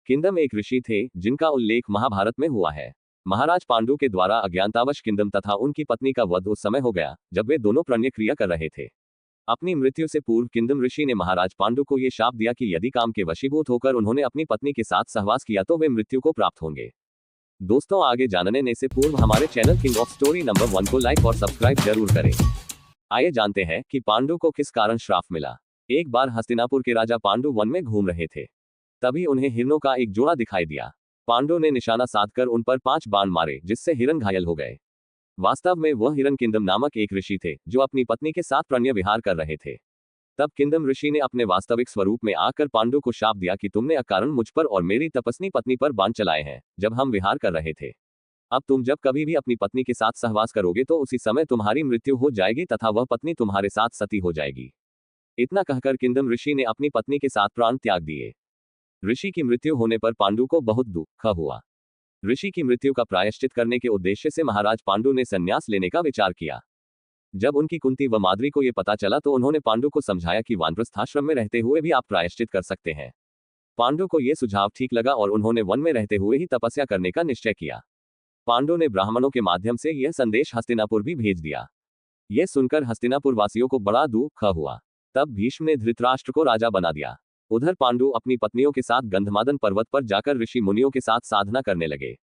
किंदम एक ऋषि थे जिनका उल्लेख महाभारत में हुआ है। महाराज पांडु के द्वारा अज्ञानतावश किंदम तथा उनकी पत्नी का वध उस समय हो गया जब वे दोनों प्रणय क्रिया कर रहे थे। अपनी मृत्यु से पूर्व किंदम ऋषि ने महाराज पांडु को यह शाप दिया कि यदि काम के वशीभूत होकर उन्होंने अपनी पत्नी के साथ सहवास किया तो वे मृत्यु को प्राप्त होंगे। दोस्तों, आगे जानने से पूर्व हमारे channel king of story number 1 को लाइक और सब्सक्राइब जरूर करें। आइए जानते हैं कि पांडु को किस कारण श्राप मिला। एक बार हस्तिनापुर के राजा पांडु वन में घूम रहे थे, तभी उन्हें हिरणों का एक जोड़ा दिखाई दिया। पांडु ने निशाना साधकर उन पर 5 बाण मारे, जिससे हिरण घायल हो गए। वास्तव में वह हिरण किंदम नामक एक ऋषि थे जो अपनी पत्नी के साथ प्रणय विहार कर रहे थे। तब किंदम ऋषि ने अपने वास्तविक स्वरूप में आकर पांडु को शाप दिया कि तुमने अकारण मुझ पर और मेरी तपस्वी पत्नी पर बाण चलाए हैं जब हम विहार कर रहे थे। अब तुम जब कभी भी अपनी पत्नी के साथ सहवास करोगे तो उसी समय तुम्हारी मृत्यु हो जाएगी तथा वह पत्नी तुम्हारे साथ सती हो जाएगी। इतना कहकर किंदम ऋषि ने अपनी पत्नी के साथ प्राण त्याग दिए। ऋषि की मृत्यु होने पर पांडु को बहुत दुख हुआ। ऋषि की मृत्यु का प्रायश्चित करने के उद्देश्य से महाराज पांडु ने संन्यास लेने का विचार किया। जब उनकी कुंती व माद्री को यह पता चला तो उन्होंने पांडु को समझाया कि वानप्रस्थाश्रम में रहते हुए भी आप प्रायश्चित कर सकते हैं। पांडु को यह सुझाव ठीक लगा और उन्होंने वन में रहते हुए ही तपस्या करने का निश्चय किया। पांडु ने ब्राह्मणों के माध्यम से यह संदेश हस्तिनापुर भी भेज दिया। यह सुनकर हस्तिनापुर वासियों को बड़ा दुख हुआ। तब भीष्म ने धृतराष्ट्र को राजा बना दिया। उधर पांडु अपनी पत्नियों के साथ गंधमादन पर्वत पर जाकर ऋषि मुनियों के साथ साधना करने लगे।